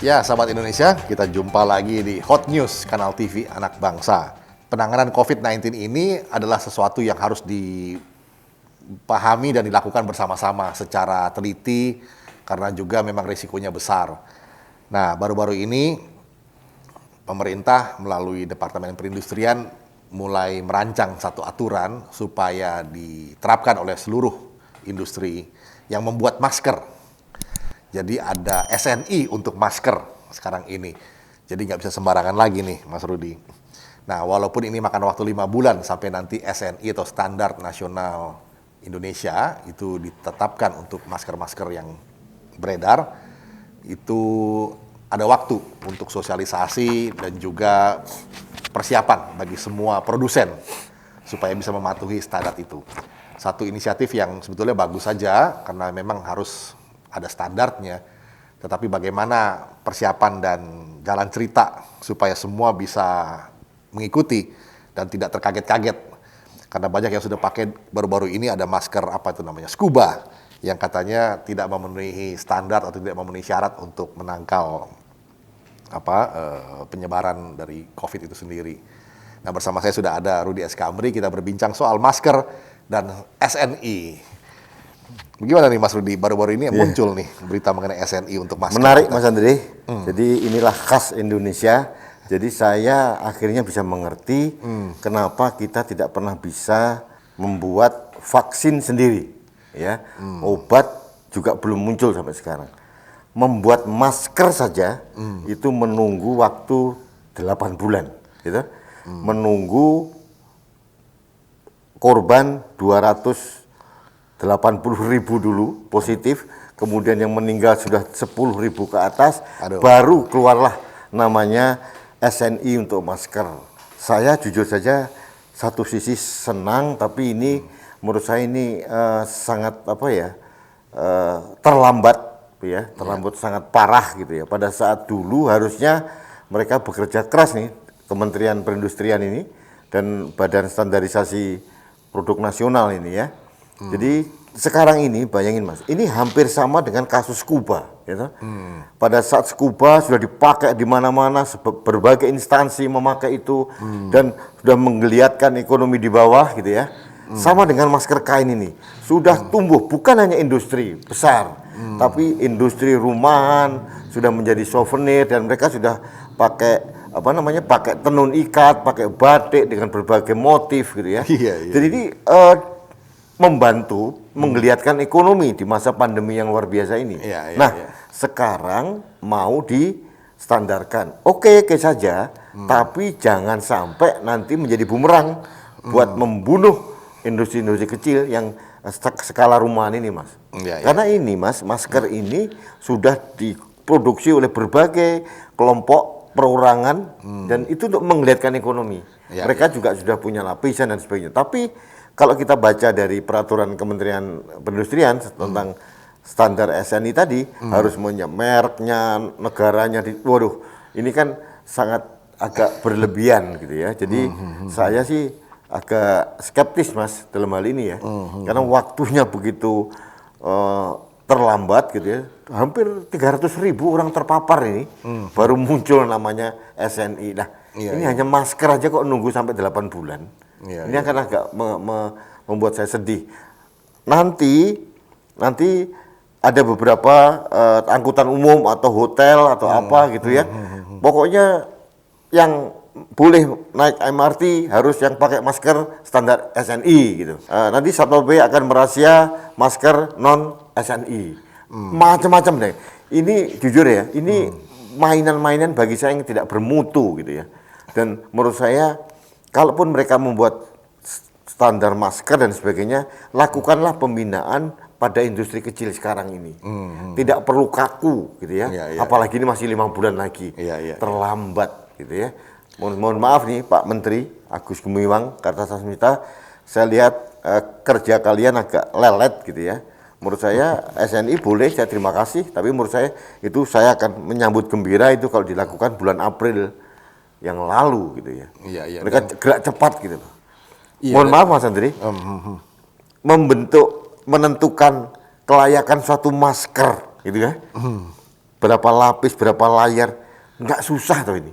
Ya, sahabat Indonesia, kita jumpa lagi di Hot News Kanal TV Anak Bangsa. Penanganan COVID-19 ini adalah sesuatu yang harus dipahami dan dilakukan bersama-sama secara teliti karena juga memang risikonya besar. Nah, baru-baru ini pemerintah melalui Departemen Perindustrian mulai merancang satu aturan supaya diterapkan oleh seluruh industri yang membuat masker. Jadi ada SNI untuk masker sekarang ini. Jadi nggak bisa sembarangan lagi nih, Mas Rudi. Nah, walaupun ini makan waktu 5 bulan sampai nanti SNI atau Standar Nasional Indonesia itu ditetapkan untuk masker-masker yang beredar, itu ada waktu untuk sosialisasi dan juga persiapan bagi semua produsen supaya bisa mematuhi standar itu. Satu inisiatif yang sebetulnya bagus saja karena memang harus ada standarnya, tetapi bagaimana persiapan dan jalan cerita supaya semua bisa mengikuti dan tidak terkaget-kaget. Karena banyak yang sudah pakai baru-baru ini ada masker apa itu namanya, scuba, yang katanya tidak memenuhi standar atau tidak memenuhi syarat untuk menangkal penyebaran dari COVID itu sendiri. Nah, bersama saya sudah ada Rudi S. Kamri, kita berbincang soal masker dan SNI. Bagaimana nih Mas Rudi, baru-baru ini muncul nih berita mengenai SNI untuk masker. Menarik Mas Andri, jadi inilah khas Indonesia. Jadi saya akhirnya bisa mengerti kenapa kita tidak pernah bisa membuat vaksin sendiri. Ya, obat juga belum muncul sampai sekarang. Membuat masker saja itu menunggu waktu 8 bulan. Gitu. Menunggu korban 280.000 dulu positif, kemudian yang meninggal sudah 10.000 ke atas. Baru keluarlah namanya SNI untuk masker. Saya jujur saja satu sisi senang, tapi ini menurut saya ini sangat terlambat ya, sangat parah gitu ya. Pada saat dulu harusnya mereka bekerja keras nih, Kementerian Perindustrian ini dan Badan Standarisasi Produk Nasional ini ya. Jadi sekarang ini bayangin Mas, ini hampir sama dengan kasus scuba, gitu. Pada saat scuba sudah dipakai di mana-mana, berbagai instansi memakai itu dan sudah menggeliatkan ekonomi di bawah, gitu ya. Sama dengan masker kain ini, sudah tumbuh bukan hanya industri besar, tapi industri rumahan sudah menjadi souvenir dan mereka sudah pakai pakai tenun ikat, pakai batik dengan berbagai motif, gitu ya. Jadi ini membantu menggeliatkan ekonomi di masa pandemi yang luar biasa ini. Sekarang mau distandarkan. Oke saja, tapi jangan sampai nanti menjadi bumerang buat membunuh industri-industri kecil yang skala rumahan ini, Mas. Karena ini, Mas, masker ini sudah diproduksi oleh berbagai kelompok perorangan dan itu untuk menggeliatkan ekonomi. Mereka juga sudah punya lapisan dan sebagainya. Tapi kalau kita baca dari peraturan Kementerian Perindustrian tentang standar SNI tadi, harus punya mereknya, negaranya. Waduh, ini kan sangat agak berlebihan gitu ya. Jadi saya sih agak skeptis Mas dalam hal ini ya. Karena waktunya begitu terlambat gitu ya. Hampir 300.000 orang terpapar ini, baru muncul namanya SNI. Nah, ini hanya masker aja kok nunggu sampai 8 bulan. Ini akan agak membuat saya sedih. Nanti ada beberapa angkutan umum atau hotel atau apa gitu ya. Pokoknya yang boleh naik MRT harus yang pakai masker standar SNI gitu. Nanti Satpol PP akan merahasia masker non SNI. Macam-macam deh. Ini jujur ya, ini mainan-mainan bagi saya yang tidak bermutu gitu ya. Dan menurut saya, kalaupun mereka membuat standar masker dan sebagainya, lakukanlah pembinaan pada industri kecil sekarang ini. Tidak perlu kaku gitu ya. Apalagi ini masih 5 bulan lagi. Terlambat gitu ya. Mohon maaf nih Pak Menteri Agus Gumiwang Kartasasmita, saya lihat kerja kalian agak lelet gitu ya. Menurut saya SNI boleh, saya terima kasih, tapi menurut saya itu saya akan menyambut gembira itu kalau dilakukan bulan April yang lalu gitu ya. Mereka gerak cepat gitu. Mohon maaf Mas Andri, menentukan kelayakan suatu masker gitu ya. berapa lapis, berapa layar, nggak susah tuh ini.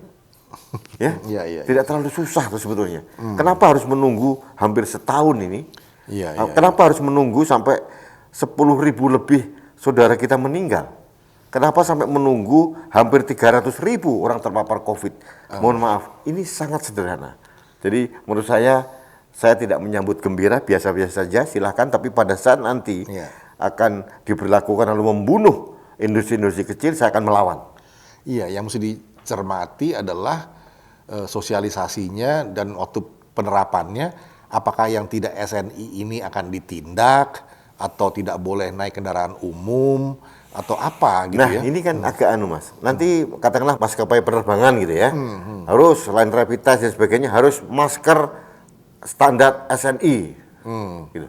Ya, tidak terlalu susah tuh sebetulnya. Kenapa harus menunggu hampir setahun ini? Kenapa harus menunggu sampai 10.000 lebih saudara kita meninggal? Kenapa sampai menunggu hampir 300.000 orang terpapar COVID? Mohon maaf, ini sangat sederhana. Jadi menurut saya tidak menyambut gembira, biasa-biasa saja, silahkan. Tapi pada saat nanti akan diberlakukan lalu membunuh industri-industri kecil, saya akan melawan. Iya, yang mesti dicermati adalah sosialisasinya dan waktu penerapannya, apakah yang tidak SNI ini akan ditindak atau tidak boleh naik kendaraan umum atau apa gitu nah, ya. Ini kan agak Mas. Nanti katakanlah maskapai penerbangan gitu ya. Harus selain rapid test dan sebagainya harus masker standar SNI. Gitu.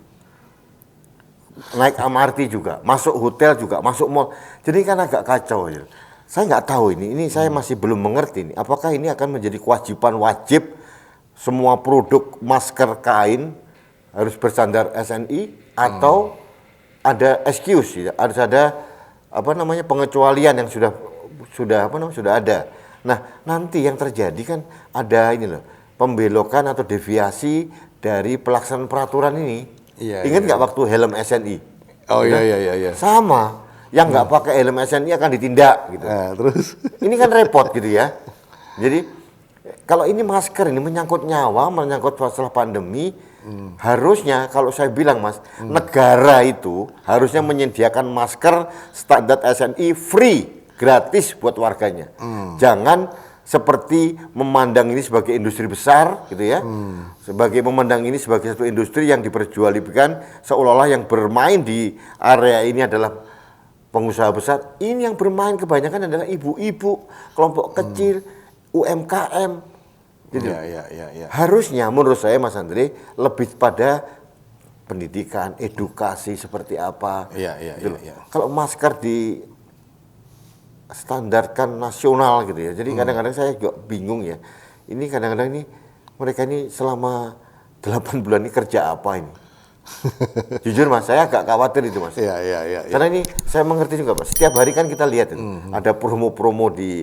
Naik MRT juga, masuk hotel juga, masuk mall. Jadi kan agak kacau ya. Saya nggak tahu ini saya masih belum mengerti nih. Apakah ini akan menjadi kewajiban wajib semua produk masker kain harus berstandar SNI atau ada excuse, ya? Harus ada pengecualian yang sudah ada. Nah, nanti yang terjadi kan ada ini loh, pembelokan atau deviasi dari pelaksanaan peraturan ini. Ingat nggak waktu helm SNI? Oh iya. Sama. Yang nggak pakai helm SNI akan ditindak gitu. Terus ini kan repot gitu ya. Jadi kalau ini masker ini menyangkut nyawa, menyangkut masalah pandemi, harusnya kalau saya bilang Mas, negara itu harusnya menyediakan masker standar SNI free, gratis buat warganya. Jangan seperti memandang ini sebagai industri besar gitu ya. Sebagai memandang ini sebagai satu industri yang diperjualbelikan seolah-olah yang bermain di area ini adalah pengusaha besar. Ini yang bermain kebanyakan adalah ibu-ibu, kelompok kecil, UMKM. Jadi harusnya menurut saya Mas Andre lebih pada pendidikan, edukasi seperti apa. Kalau masker di standarkan nasional gitu ya. Jadi kadang-kadang saya juga bingung ya. Ini kadang-kadang ini mereka ini selama 8 bulan ini kerja apa ini? Jujur Mas, saya agak khawatir itu Mas. Karena ini saya mengerti juga Mas. Setiap hari kan kita lihat itu, ada promo-promo di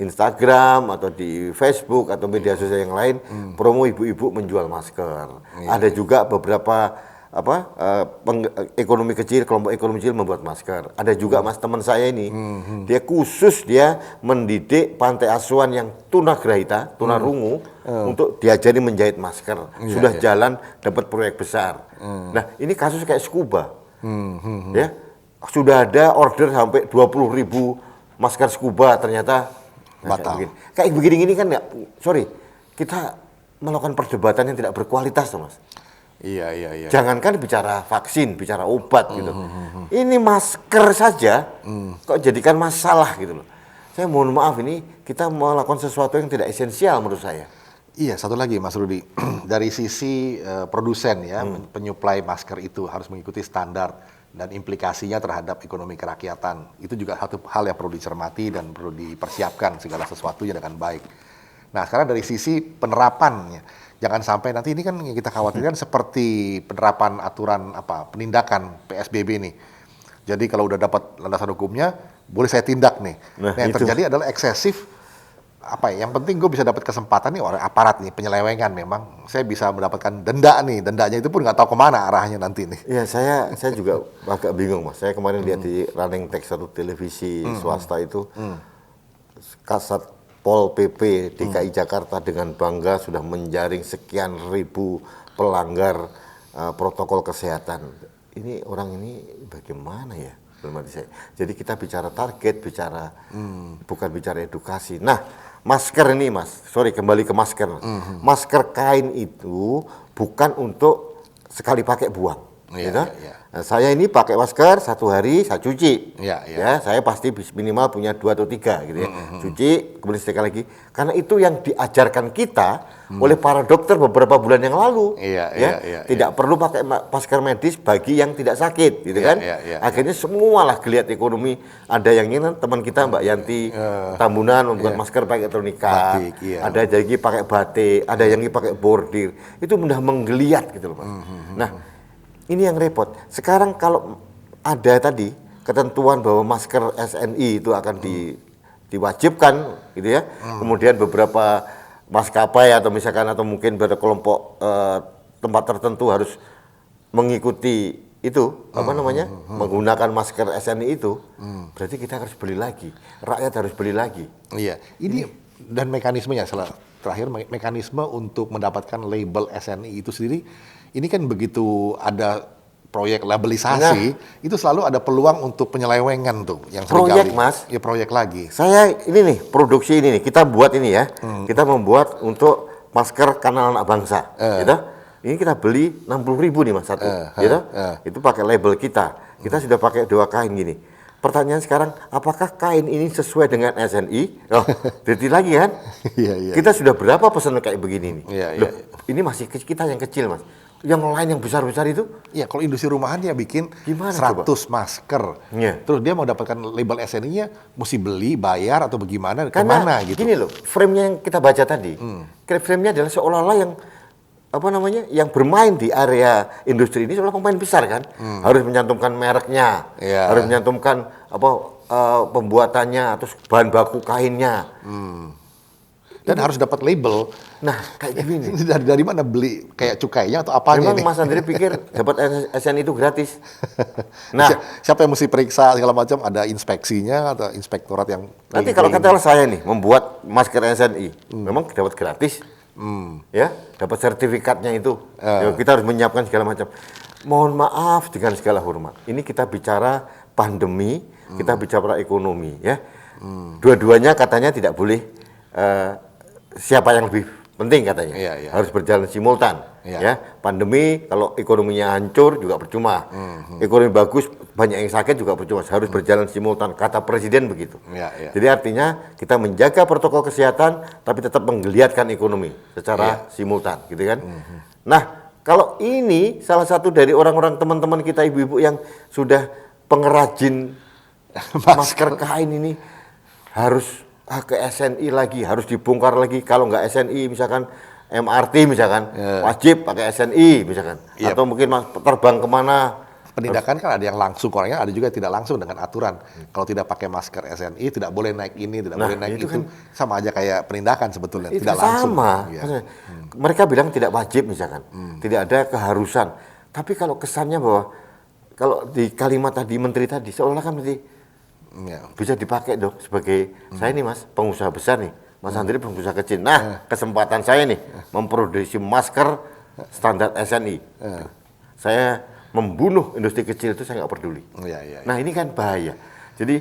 Instagram atau di Facebook atau media sosial yang lain, promo ibu-ibu menjual masker. Ada juga beberapa ekonomi kecil, kelompok ekonomi kecil membuat masker. Ada juga Mas teman saya ini, dia khusus mendidik pantai asuhan yang tunagrahita, tunarungu untuk diajari menjahit masker. Sudah jalan dapat proyek besar. Nah, ini kasus kayak scuba. Ya. Sudah ada order sampai 20.000 masker scuba ternyata batal. Kayak begini kan kita melakukan perdebatan yang tidak berkualitas Mas. Iya. Jangankan bicara vaksin, bicara obat gitu. Ini masker saja kok jadikan masalah gitu loh. Saya mohon maaf ini kita melakukan sesuatu yang tidak esensial menurut saya. Iya, satu lagi Mas Rudi. Dari sisi produsen ya, penyuplai masker itu harus mengikuti standar dan implikasinya terhadap ekonomi kerakyatan. Itu juga satu hal yang perlu dicermati dan perlu dipersiapkan segala sesuatunya dengan baik. Nah, sekarang dari sisi penerapannya. Jangan sampai nanti ini kan yang kita khawatirkan seperti penerapan aturan penindakan PSBB nih. Jadi kalau udah dapat landasan hukumnya, boleh saya tindak nih. Nah yang terjadi adalah eksesif. Yang penting gue bisa dapat kesempatan nih oleh aparat nih, penyelewengan memang. Saya bisa mendapatkan denda nih, dendanya itu pun nggak tahu kemana arahnya nanti nih. Iya, saya juga agak bingung Mas. Saya kemarin lihat di running text satu televisi swasta itu, Kasat Pol PP DKI Jakarta dengan bangga sudah menjaring sekian ribu pelanggar protokol kesehatan. Ini orang ini bagaimana ya? Jadi kita bicara target, bukan bicara edukasi. Nah, masker ini Mas, kembali ke masker. Masker kain itu bukan untuk sekali pakai buang. Nah, saya ini pakai masker 1 hari saya cuci. Ya, saya pasti minimal punya 2 atau 3 gitu ya. Cuci, kemudian setrika lagi. Karena itu yang diajarkan kita oleh para dokter beberapa bulan yang lalu. Tidak perlu pakai masker medis bagi yang tidak sakit, gitu kan? Akhirnya semualah geliat ekonomi. Ada yang ini teman kita Mbak Yanti Tambunan membuat masker pakai elektronika. Ada lagi pakai batik, ada yang pakai bordir. Itu mudah menggeliat gitu loh, Mas. Nah, ini yang repot. Sekarang kalau ada tadi ketentuan bahwa masker SNI itu akan diwajibkan gitu ya. Kemudian beberapa maskapai atau misalkan atau mungkin pada kelompok tempat tertentu harus mengikuti itu menggunakan masker SNI itu, berarti kita harus beli lagi, rakyat harus beli lagi. Iya, ini dan mekanismenya terakhir mekanisme untuk mendapatkan label SNI itu sendiri, ini kan begitu ada proyek labelisasi, itu selalu ada peluang untuk penyelewengan tuh yang proyek seringkali. Mas. Ya proyek lagi. Saya ini nih produksi ini nih kita buat ini ya, kita membuat untuk masker Kanal Anak Bangsa, gitu. Ini kita beli 60.000 nih Mas satu, gitu. Itu pakai label kita. Kita sudah pakai 2 kain gini. Pertanyaan sekarang, apakah kain ini sesuai dengan SNI? Oh, jadi lagi kan? Iya. Kita sudah berapa pesan kayak begini nih? Iya. Ini masih kita yang kecil Mas. Yang lain yang besar-besar itu? Ya kalau industri rumahan dia bikin gimana 100 coba? Masker. Yeah. Terus dia mau dapatkan label SNI-nya mesti beli, bayar atau bagaimana? Karena kemana gitu. gini loh, frame-nya yang kita baca tadi. Frame-nya adalah seolah-olah yang yang bermain di area industri ini seolah pemain besar kan. Harus menyantumkan mereknya, harus menyantumkan pembuatannya atau bahan baku kainnya. Dan harus dapat label. Nah, kayak gini. Dari mana beli kayak cukainya atau apanya? Memang Mas Andri pikir dapat SNI itu gratis. Nah, siapa yang mesti periksa segala macam, ada inspeksinya atau inspektorat yang nanti kalau katakanlah saya nih membuat masker SNI, memang dapat gratis. Ya, dapat sertifikatnya itu. Ya, kita harus menyiapkan segala macam. Mohon maaf dengan segala hormat. Ini kita bicara pandemi, kita bicara ekonomi ya. Dua-duanya katanya tidak boleh siapa yang lebih penting katanya. Harus berjalan simultan. Ya, pandemi kalau ekonominya hancur juga percuma. Ekonomi bagus banyak yang sakit juga percuma. Harus berjalan simultan. Kata presiden begitu. Jadi artinya kita menjaga protokol kesehatan tapi tetap menggeliatkan ekonomi secara simultan, gitu kan? Nah, kalau ini salah satu dari orang-orang teman-teman kita ibu-ibu yang sudah pengrajin masker kain ini harus ke SNI lagi, harus dibongkar lagi. Kalau nggak SNI misalkan MRT misalkan, wajib pakai SNI misalkan. Atau mungkin terbang kemana. Penindakan kan ada yang langsung, orangnya ada juga tidak langsung dengan aturan. Kalau tidak pakai masker SNI, tidak boleh naik ini, tidak boleh naik itu. Kan sama aja kayak penindakan sebetulnya, itu tidak langsung. Sama. Mereka bilang tidak wajib misalkan, tidak ada keharusan. Tapi kalau kesannya bahwa, kalau di kalimat tadi, menteri tadi, seolah kan mesti bisa dipakai dong sebagai saya nih Mas pengusaha besar nih, Mas Andri pengusaha kecil. Nah, kesempatan saya nih memproduksi masker standar SNI. Saya membunuh industri kecil itu saya nggak peduli. Nah, ini kan bahaya. Jadi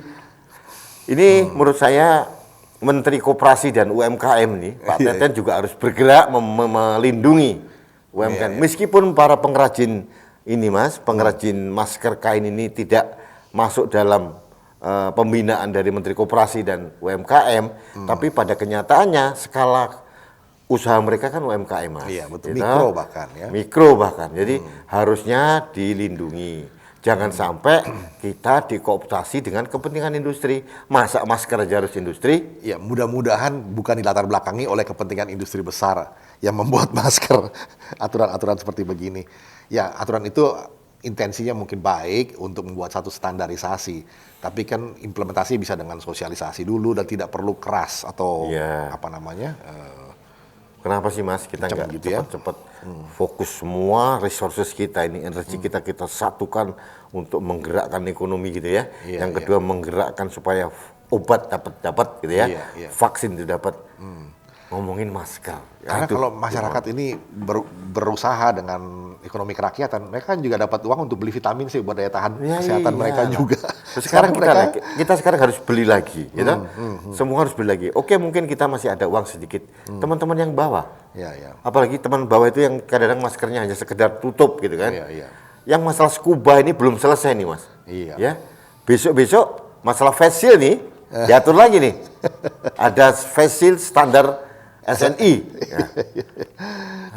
ini menurut saya Menteri Koperasi dan UMKM nih, Pak Teten juga harus bergerak melindungi UMKM. Meskipun para pengrajin ini Mas, pengrajin masker kain ini tidak masuk dalam pembinaan dari Menteri Koperasi dan UMKM, tapi pada kenyataannya skala usaha mereka kan UMKM Mas. Iya betul, mikro bahkan ya. Mikro bahkan, jadi harusnya dilindungi. Jangan sampai kita dikooptasi dengan kepentingan industri. Masa masker aja harus industri? Ya mudah-mudahan bukan dilatar belakangi oleh kepentingan industri besar yang membuat masker, aturan-aturan seperti begini. Ya aturan itu intensinya mungkin baik untuk membuat satu standarisasi, tapi kan implementasi bisa dengan sosialisasi dulu dan tidak perlu keras atau kenapa sih Mas kita nggak gitu cepat-cepat fokus semua resources kita ini, energi kita satukan untuk menggerakkan ekonomi gitu ya. Yang kedua menggerakkan supaya obat dapat gitu ya, vaksin itu dapat. Ngomongin masker. Karena kalau masyarakat ini berusaha dengan ekonomi kerakyatan, mereka juga dapat uang untuk beli vitamin C buat daya tahan kesehatan mereka juga. Terus sekarang kita sekarang harus beli lagi, gitu. Semua harus beli lagi. Oke, mungkin kita masih ada uang sedikit. Teman-teman yang bawah, apalagi teman bawah itu yang kadang-kadang maskernya hanya sekedar tutup, gitu kan? Yang masalah scuba ini belum selesai nih, Mas. Ya, besok-besok masalah face shield nih diatur lagi nih. Ada face shield standar SNI.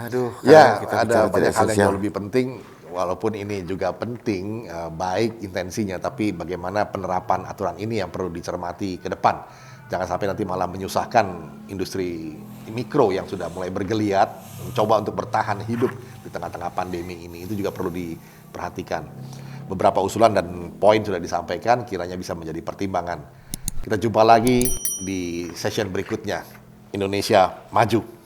Aduh, kita ada banyak hal yang lebih penting, walaupun ini juga penting, baik intensinya, tapi bagaimana penerapan aturan ini yang perlu dicermati ke depan. Jangan sampai nanti malah menyusahkan industri mikro yang sudah mulai bergeliat, mencoba untuk bertahan hidup di tengah-tengah pandemi ini. Itu juga perlu diperhatikan. beberapa usulan dan poin sudah disampaikan, kiranya bisa menjadi pertimbangan. Kita jumpa lagi di session berikutnya. Indonesia Maju.